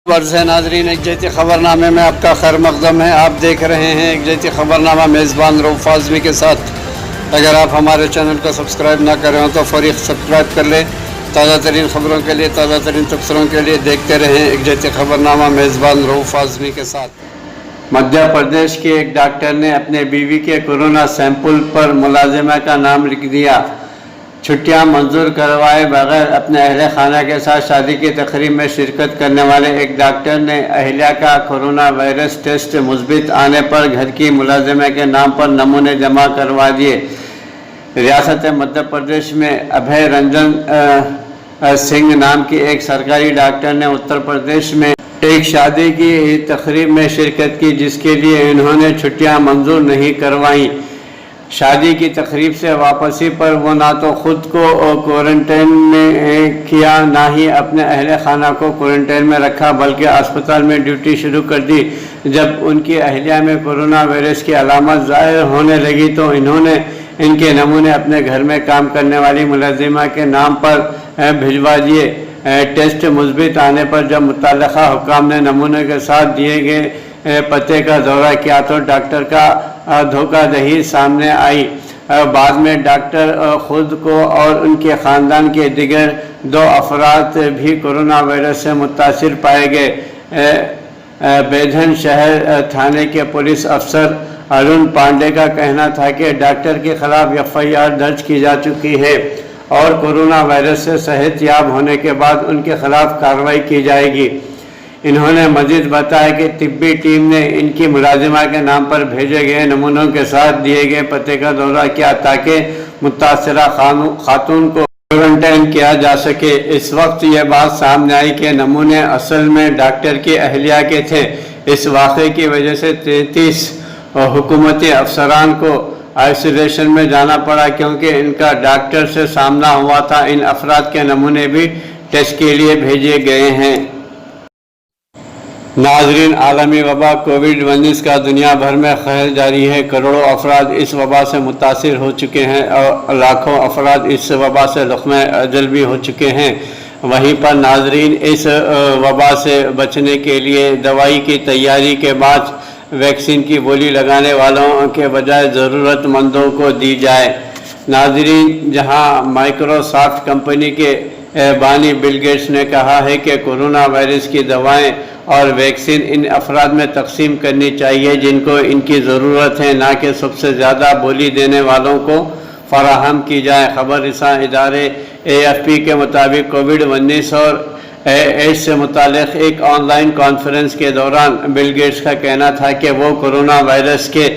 वर्ष है नाजरीन, एक जैती खबरनामे में आपका खैर मकदम है। आप देख रहे हैं एक जैती खबरनामा मेज़बान रऊफ आज़मी के साथ। अगर आप हमारे चैनल को सब्सक्राइब ना करें हो तो फौरी सब्सक्राइब कर लें। ताज़ा तरीन खबरों के लिए, ताज़ा तरीन तबसरों के लिए देखते रहें एक जैती खबरनामा मेज़बान रऊफ आज़मी के साथ। मध्य प्रदेश के एक डॉक्टर ने अपने बीवी के कोरोना सैंपल पर मुलाजिमा का नाम लिख दिया। छुट्टियां मंजूर करवाए बगैर अपने अहले खाना के साथ शादी की तकरीब में शिरकत करने वाले एक डॉक्टर ने अहलिया का कोरोना वायरस टेस्ट मुस्बित आने पर घर की मुलाजिमा के नाम पर नमूने जमा करवा दिए। रियासत मध्य प्रदेश में अभय रंजन सिंह नाम की एक सरकारी डॉक्टर ने उत्तर प्रदेश में एक शादी की तकरीब में शिरकत की, जिसके लिए इन्होंने छुट्टियां मंजूर नहीं करवाईं। शादी की तकरीब से वापसी पर वो ना तो खुद को क्वारंटाइन में किया, ना ही अपने अहले खाना को क्वारंटाइन में रखा, बल्कि अस्पताल में ड्यूटी शुरू कर दी। जब उनकी अहलिया में कोरोना वायरस की अलामत ज़ाहिर होने लगी तो इन्होंने इनके नमूने अपने घर में काम करने वाली मुलाजिमा के नाम पर भिजवा दिए। टेस्ट मुस्बित आने पर जब मुतल्लिका हुक्काम ने नमूने के साथ दिए गए पते का दौरा किया तो डॉक्टर का धोखाधड़ी सामने आई। बाद में डॉक्टर खुद को और उनके ख़ानदान के दिगर 2 अफराद भी कोरोना वायरस से मुतासिर पाए गए। बेधन शहर थाने के पुलिस अफसर अरुण पांडे का कहना था कि डॉक्टर के खिलाफ FIR दर्ज की जा चुकी है और कोरोना वायरस से सेहतयाब होने के बाद उनके खिलाफ कार्रवाई की जाएगी। इन्होंने मजीद बताया कि तिब्बी टीम ने इनकी मुलाजिमा के नाम पर भेजे गए नमूनों के साथ दिए गए पते का दौरा किया ताकि मुतासरा खातून को क्वारंटाइन किया जा सके। इस वक्त यह बात सामने आई कि नमूने असल में डॉक्टर की अहलिया के थे। इस वाक़े की वजह से 33 हुकूमती अफसरान को आइसोलेशन में जाना पड़ा, क्योंकि इनका डॉक्टर से सामना हुआ था। इन अफराद के नमूने भी टेस्ट के लिए भेजे गए हैं। नाजरीन, आलमी वबा कोविड-19 का दुनिया भर में कहर जारी है। करोड़ों अफराद इस वबा से मुतासिर हो चुके हैं और लाखों अफराद इस वबा से लुक़्मे अजल भी हो चुके हैं। वहीं पर नाजरीन, इस वबा से बचने के लिए दवाई की तैयारी के बाद वैक्सीन की बोली लगाने वालों के बजाय ज़रूरतमंदों को दी जाए। नाजरीन, जहां माइक्रोसॉफ्ट कंपनी के बानी बिल गेट्स ने कहा है कि कोरोना वायरस की दवाएं और वैक्सीन इन अफराद में तकसीम करनी चाहिए जिनको इनकी ज़रूरत है, ना कि सबसे ज़्यादा बोली देने वालों को फराहम की जाए। खबर रसां इदारे AFP के मुताबिक कोविड-19 और एड्स से मुतालिक एक ऑनलाइन कॉन्फ्रेंस के दौरान बिल गेट्स का कहना था कि वो कोरोना वायरस के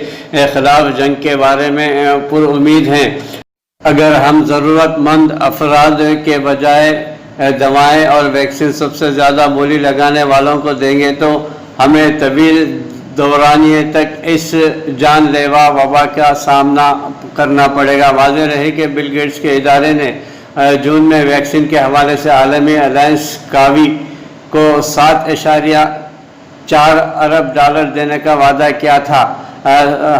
ख़िलाफ़ जंग के बारे में पुरुमीद हैं। अगर हम ज़रूरतमंद अफराद के बजाय दवाएं और वैक्सीन सबसे ज़्यादा बोली लगाने वालों को देंगे तो हमें तवील दौरानिए तक इस जानलेवा वबा का सामना करना पड़ेगा। वाज़ेह रहे कि बिल गेट्स के इदारे ने जून में वैक्सीन के हवाले से आलमी अलायंस कावी को $7.4 अरब देने का वादा किया था।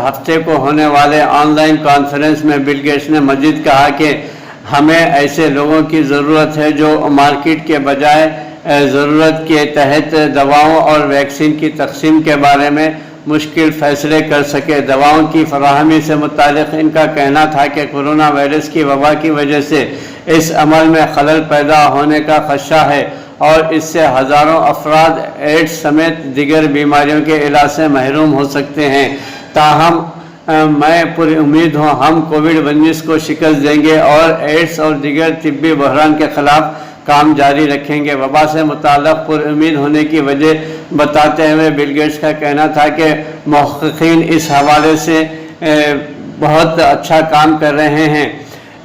हफ्ते को होने वाले ऑनलाइन कॉन्फ्रेंस में बिल गेट्स ने मजीद कहा कि हमें ऐसे लोगों की ज़रूरत है जो मार्केट के बजाय ज़रूरत के तहत दवाओं और वैक्सीन की तकसीम के बारे में मुश्किल फ़ैसले कर सके। दवाओं की फराहमी से मुतालिक इनका कहना था कि कोरोना वायरस की वबा की वजह से इस अमल में खलल पैदा होने का खदशा है और इससे हज़ारों अफराद एड्स समेत दिगर बीमारियों के इलाज से महरूम हो सकते हैं। ताहम मैं पूरी उम्मीद हूँ हम कोविड-19 को शिकस्त देंगे और एड्स और दिगर तिब्बी बहरान के ख़िलाफ़ काम जारी रखेंगे। वबा से मुताल्लिक़ पुरुमीद होने की वजह बताते हुए बिल गेट्स का कहना था कि मुहक़्क़ीन इस हवाले से बहुत अच्छा काम कर रहे हैं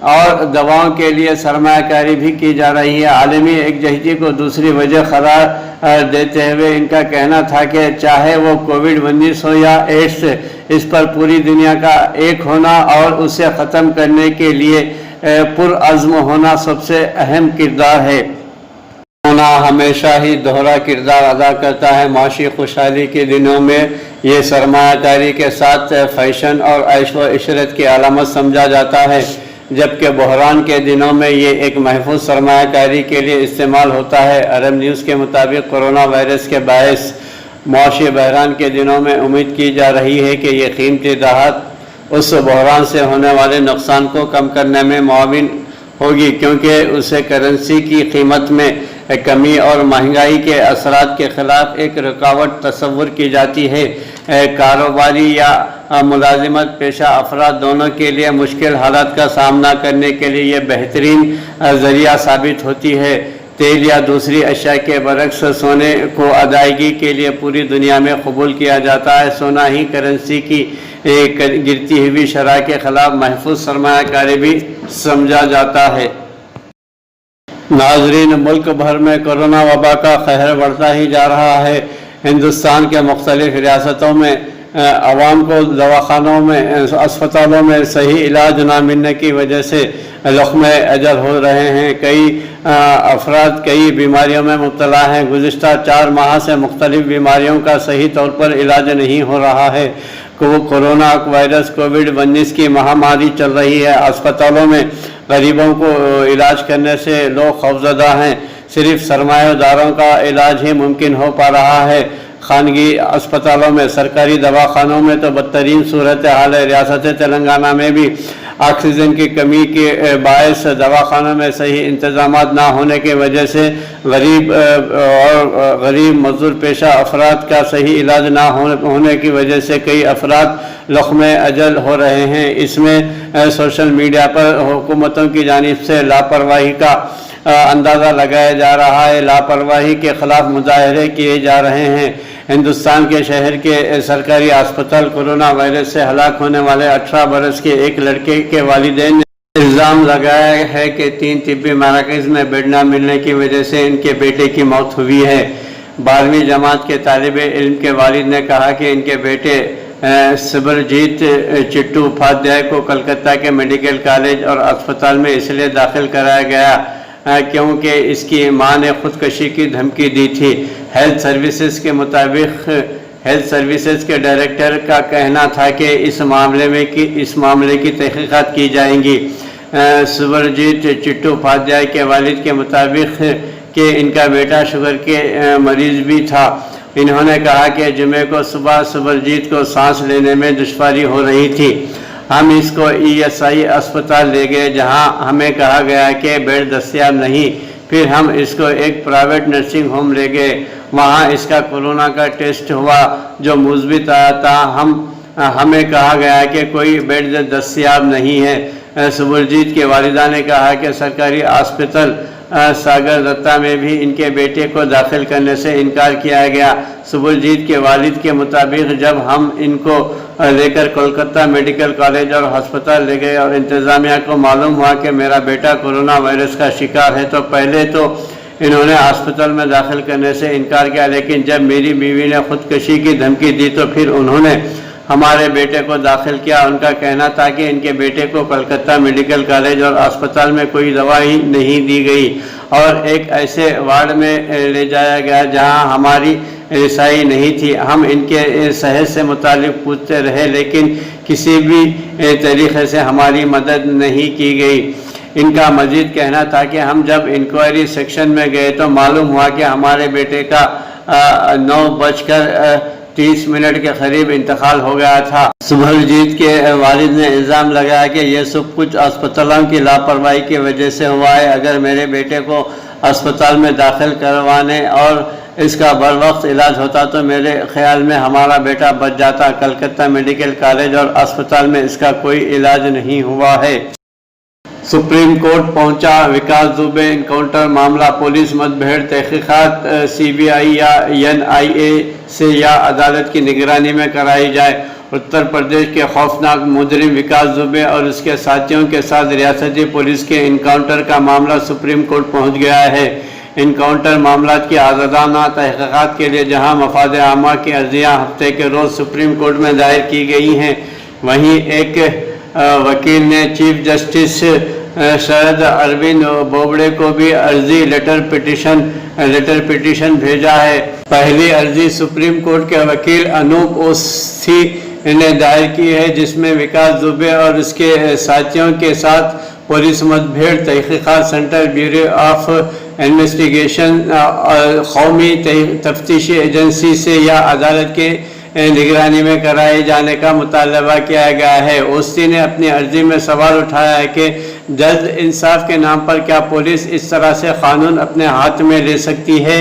और दवाओं के लिए सरमायाकारी भी की जा रही है। आलमी एकजहती को दूसरी वजह करार देते हुए इनका कहना था कि चाहे वो कोविड-19 हो या एड्स, इस पर पूरी दुनिया का एक होना और उसे ख़त्म करने के लिए पुरअज़्म होना सबसे अहम किरदार है। कोरोना हमेशा ही दोहरा किरदार अदा करता है। माशी खुशहाली के दिनों में ये सरमायाकारी के साथ फैशन और ऐश व इशरत की अलामत समझा जाता है, جبکہ بحران کے دنوں میں یہ ایک محفوظ سرمایہ کاری کے لیے استعمال ہوتا ہے۔ عرب نیوز کے مطابق کورونا وائرس کے باعث معاشی بحران کے دنوں میں امید کی جا رہی ہے کہ یہ قیمتی دھات اس بحران سے ہونے والے نقصان کو کم کرنے میں معاون ہوگی، کیونکہ اسے کرنسی کی قیمت میں کمی اور مہنگائی کے اثرات کے خلاف ایک رکاوٹ تصور کی جاتی ہے۔ کاروباری یا ملازمت پیشہ افراد دونوں کے لیے مشکل حالات کا سامنا کرنے کے لیے یہ بہترین ذریعہ ثابت ہوتی ہے۔ تیل یا دوسری اشیاء کے برعکس سونے کو ادائیگی کے لیے پوری دنیا میں قبول کیا جاتا ہے۔ سونا ہی کرنسی کی گرتی ہوئی شرح کے خلاف محفوظ سرمایہ کاری بھی سمجھا جاتا ہے۔ ناظرین، ملک بھر میں کورونا وبا کا قہر بڑھتا ہی جا رہا ہے۔ ہندوستان کے مختلف ریاستوں میں عوام کو دواخانوں میں اسپتالوں میں صحیح علاج نہ ملنے کی وجہ سے لقمے اجل ہو رہے ہیں۔ کئی افراد کئی بیماریوں میں مبتلا ہیں۔ گزشتہ 4 ماہ سے مختلف بیماریوں کا صحیح طور پر علاج نہیں ہو رہا ہے۔ کورونا وائرس کووڈ-19 کی مہاماری چل رہی ہے۔ اسپتالوں میں غریبوں کو علاج کرنے سے لوگ خوفزدہ ہیں۔ صرف سرمایہ داروں کا علاج ہی ممکن ہو پا رہا ہے۔ خانگی اسپتالوں میں، سرکاری دواخانوں میں تو بدترین صورتحال ہے۔ ریاست تلنگانہ میں بھی آکسیجن کی کمی کے باعث دواخانوں میں صحیح انتظامات نہ ہونے کی وجہ سے غریب مزدور پیشہ افراد کا صحیح علاج نہ ہونے کی وجہ سے کئی افراد لقمے اجل ہو رہے ہیں۔ اس میں سوشل میڈیا پر حکومتوں کی جانب سے لاپرواہی کا اندازہ لگایا جا رہا ہے۔ لاپرواہی کے خلاف مظاہرے کیے جا رہے ہیں۔ ہندوستان کے شہر کے سرکاری اسپتال کورونا وائرس سے ہلاک ہونے والے 18 برس کے ایک لڑکے کے والدین نے الزام لگایا ہے کہ 3 طبی مراکز میں بیڈ نہ ملنے کی وجہ سے ان کے بیٹے کی موت ہوئی ہے۔ 12ویں جماعت کے طالب علم کے والد نے کہا کہ ان کے بیٹے سبرجیت چٹو اپادھیائے کو کلکتہ کے میڈیکل کالج اور اسپتال میں اس لیے داخل کرایا گیا کیونکہ اس کی ماں نے خودکشی کی دھمکی دی تھی۔ ہیلتھ سروسز کے مطابق ہیلتھ سروسز کے ڈائریکٹر کا کہنا تھا کہ اس معاملے کی تحقیقات کی جائیں گی۔ سبرجیت چٹو اپادھیائے کے والد کے مطابق کہ ان کا بیٹا شوگر کے مریض بھی تھا۔ انہوں نے کہا کہ جمعے کو صبح سبرجیت کو سانس لینے میں دشواری ہو رہی تھی۔ ہم اس کو ESI اسپتال لے گئے جہاں ہمیں کہا گیا کہ بیڈ دستیاب نہیں۔ پھر ہم اس کو ایک پرائیویٹ نرسنگ ہوم لے گئے، وہاں اس کا کورونا کا ٹیسٹ ہوا جو مثبت آیا تھا۔ ہمیں کہا گیا کہ کوئی بیڈ دستیاب نہیں ہے۔ سبرجیت کے والدہ نے کہا کہ سرکاری اسپتال ساگر دتہ میں بھی ان کے بیٹے کو داخل کرنے سے انکار کیا گیا۔ سبرجیت کے والد کے مطابق جب ہم ان کو لے کر کولکتہ میڈیکل کالج اور ہسپتال لے گئے اور انتظامیہ کو معلوم ہوا کہ میرا بیٹا کورونا وائرس کا شکار ہے تو پہلے تو انہوں نے ہسپتال میں داخل کرنے سے انکار کیا، لیکن جب میری بیوی نے خودکشی کی دھمکی دی تو پھر انہوں نے ہمارے بیٹے کو داخل کیا۔ ان کا کہنا تھا کہ ان کے بیٹے کو کلکتہ میڈیکل کالج اور اسپتال میں کوئی دوائی نہیں دی گئی اور ایک ایسے وارڈ میں لے جایا گیا جہاں ہماری رسائی نہیں تھی۔ ہم ان کے صحت سے متعلق پوچھتے رہے لیکن کسی بھی طریقے سے ہماری مدد نہیں کی گئی۔ ان کا مزید کہنا تھا کہ ہم جب انکوائری سیکشن میں گئے تو معلوم ہوا کہ ہمارے بیٹے کا 9:30 کے قریب انتقال ہو گیا تھا۔ سبرجیت کے والد نے الزام لگایا کہ یہ سب کچھ اسپتالوں کی لاپرواہی کی وجہ سے ہوا ہے۔ اگر میرے بیٹے کو اسپتال میں داخل کروانے اور اس کا بروقت علاج ہوتا تو میرے خیال میں ہمارا بیٹا بچ جاتا۔ کلکتہ میڈیکل کالج اور اسپتال میں اس کا کوئی علاج نہیں ہوا ہے۔ سپریم کورٹ پہنچا وکاس دوبے انکاؤنٹر معاملہ، پولیس مدبھیڑ تحقیقات CBI یا NIA سے یا عدالت کی نگرانی میں کرائی جائے۔ اتر پردیش کے خوفناک مجرم وکاس دوبے اور اس کے ساتھیوں کے ساتھ ریاستی پولیس کے انکاؤنٹر کا معاملہ سپریم کورٹ پہنچ گیا ہے۔ انکاؤنٹر معاملات کی آزادانہ تحقیقات کے لیے جہاں مفاد عامہ کی عرضیاں ہفتے کے روز سپریم کورٹ میں دائر کی گئی ہیں، وہیں ایک وکیل نے چیف جسٹس شرد اروند بوبڑے کو بھی عرضی لیٹر پٹیشن بھیجا ہے۔ پہلی عرضی سپریم کورٹ کے وکیل انوپ اوستھی نے دائر کی ہے جس میں وکاس دوبے اور اس کے ساتھیوں کے ساتھ पुलिस मुठभेड़ तहकीकात सेंटर, ब्यूरो ऑफ इन्वेस्टिगेशन, कौमी तफ्तीशी एजेंसी से या अदालत के निगरानी में कराए जाने का मुतालबा किया गया है। ओवैसी ने अपनी अर्जी में सवाल उठाया है कि जज इंसाफ के नाम पर क्या पुलिस इस तरह से कानून अपने हाथ में ले सकती है।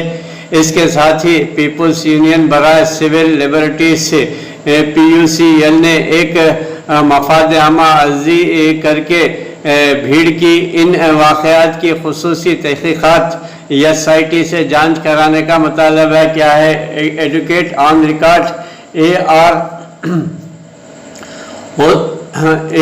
इसके साथ ही पीपुल्स यूनियन बराए सिविल लिबर्टीज से PUCL ने एक मफादनामा अर्जी करके भीड़ की इन वाक़यात की खुसूसी तहकीकात SIT से जांच कराने का मुतालबा किया है। एडवोकेट ऑन रिकॉर्ड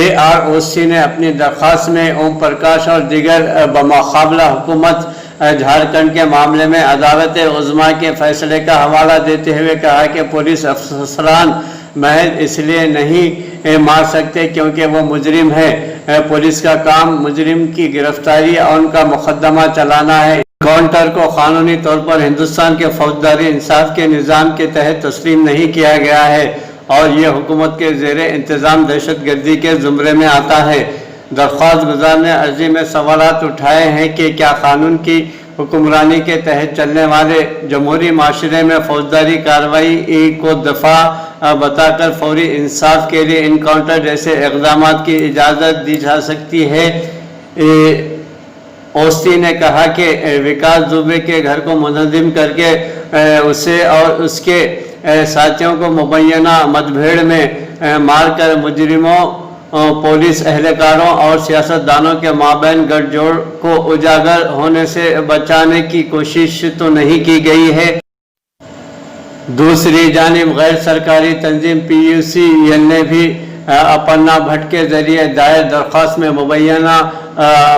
AROC ने अपनी दरख्वास्त में ओम प्रकाश और दीगर बमुकाबला हुकूमत झारखंड के मामले में अदालत उज़्मा के फैसले का हवाला देते हुए कहा कि पुलिस अफसरान महज इसलिए नहीं मार सकते क्योंकि वो मुजरिम है। पुलिस का काम मुजरिम की गिरफ्तारी और उनका मुकदमा चलाना है। काउंटर को कानूनी तौर पर हिंदुस्तान के फौजदारी इंसाफ के निज़ाम के तहत तस्लीम नहीं किया गया है और ये हुकूमत के ज़ेरे इंतज़ाम दहशतगर्दी के ज़ुमरे में आता है। दरख्वास्त गुजार ने अर्जी में सवालात उठाए हैं कि क्या कानून की हुक्मरानी के तहत चलने वाले जमहूरी माशरे में फौजदारी कार्रवाई को दफ़ा बताकर फौरी इंसाफ के लिए इनकाउंटर जैसे इक़दाम की इजाज़त दी जा सकती है। ओवैसी ने कहा कि विकास दुबे के घर को मुनज़्ज़म करके उसे और उसके साथियों को मुबैना मतभेड़ में मारकर मुजरिमों, पुलिस एहलकारों और सियासतदानों के माबैन गठजोड़ को उजागर होने से बचाने की कोशिश तो नहीं की गई है। दूसरी जानिब गैर सरकारी तंजीम PUCL ने भी अपन्ना भट्ट के जरिए दायर दरख्वास्त में मुबैना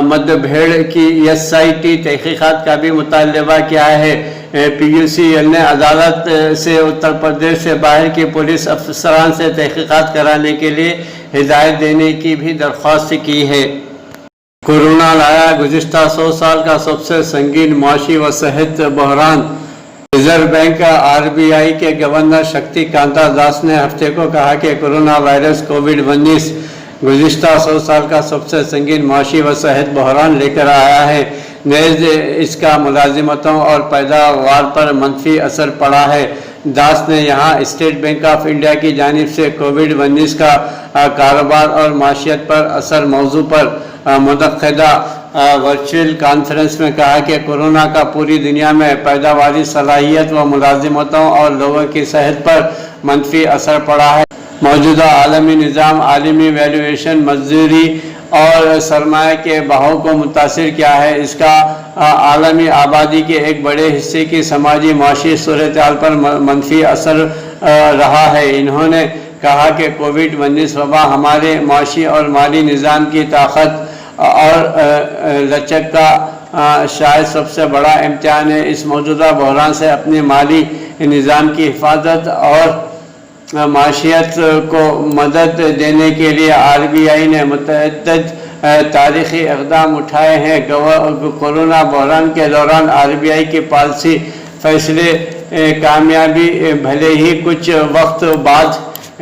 मतभेड़ की SIT तहकीकात का भी मुतालबा किया है। PUCL ने अदालत से उत्तर प्रदेश से बाहर की पुलिस अफसरान से तहकीकात कराने के लिए हिदायत देने की भी दरख्वास्त की है। कोरोना लाया गुज़िश्ता 100 साल का सबसे संगीन माशी व सेहत बहरान। रिजर्व बैंक RBI के गवर्नर शक्तिकांता दास ने हफ्ते को कहा कि कोरोना वायरस कोविड-19 गुज़िश्ता 100 साल का सबसे संगीन माशी व सेहत बहरान लेकर आया है। नेज़ इसका मुलाजिमतों और पैदावार पर मंफी असर पड़ा है। दास ने यहाँ स्टेट बैंक ऑफ इंडिया की जानिब से कोविड-19 का कारोबार और माशियत पर असर मौजू पर मुनक़्क़दा वर्चुअल कॉन्फ्रेंस में कहा कि कोरोना का पूरी दुनिया में पैदावारी सलाहियत व मुलाजिमतों और लोगों की सेहत पर मंफी असर पड़ा है। मौजूदा आलमी निज़ाम आलमी वैल्यूएशन, मजदूरी और सरमाए के बहाव को मुतासिर किया है। इसका आलमी आबादी के एक बड़े हिस्से की समाजी माशी सूरत हाल पर मंफी असर रहा है। इन्होंने कहा कि कोविड-19 वबा हमारे माशी और माली निज़ाम की ताकत और लचक का शायद सबसे बड़ा इम्तिहान है। इस मौजूदा बहरान से अपने माली निज़ाम की हिफाजत और माशियत को मदद देने के लिए RBI ने मुतअद्दिद तारीख़ी इक़दाम उठाए हैं। कोरोना बहरान के दौरान RBI की पॉलिसी फैसले कामयाबी भले ही कुछ वक्त बाद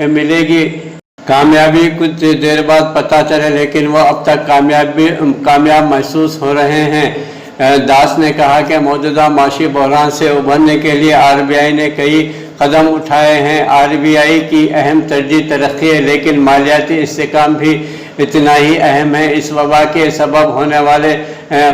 मिलेगी, कामयाबी कुछ देर बाद पता चले, लेकिन वो अब तक कामयाब महसूस हो रहे हैं। दास ने कहा कि मौजूदा माशी बहरान से उभरने के लिए RBI ने कई कदम उठाए हैं। RBI की अहम तरजीह तरक्की है, लेकिन मालियाती इस्तेहकाम भी इतना ही अहम है। इस वबा के सबब होने वाले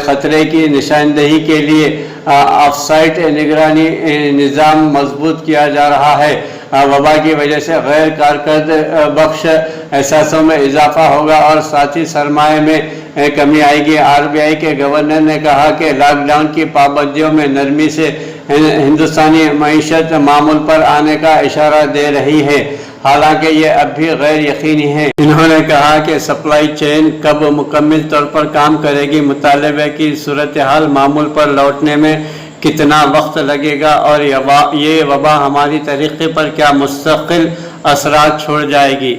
ख़तरे की निशानदही के लिए ऑफसाइट निगरानी निज़ाम मजबूत किया जा रहा है। वबा की वजह से गैर कारकर्द बख्श एहसासों में इजाफा होगा और साथ ही सरमाए में कमी आएगी। RBI के गवर्नर ने कहा कि लॉकडाउन की पाबंदियों में नरमी से हिंदुस्तानी मईशत मामूल पर आने का इशारा दे रही है, हालांकि ये अब भी गैर यकीनी है। इन्होंने कहा कि सप्लाई चेन कब मुकम्मल तौर पर काम करेगी, मुतालबे की सूरत हाल मामूल पर लौटने में कितना वक्त लगेगा और ये वबा हमारी तरीक़े पर क्या मुस्तकिल असरात छोड़ जाएगी।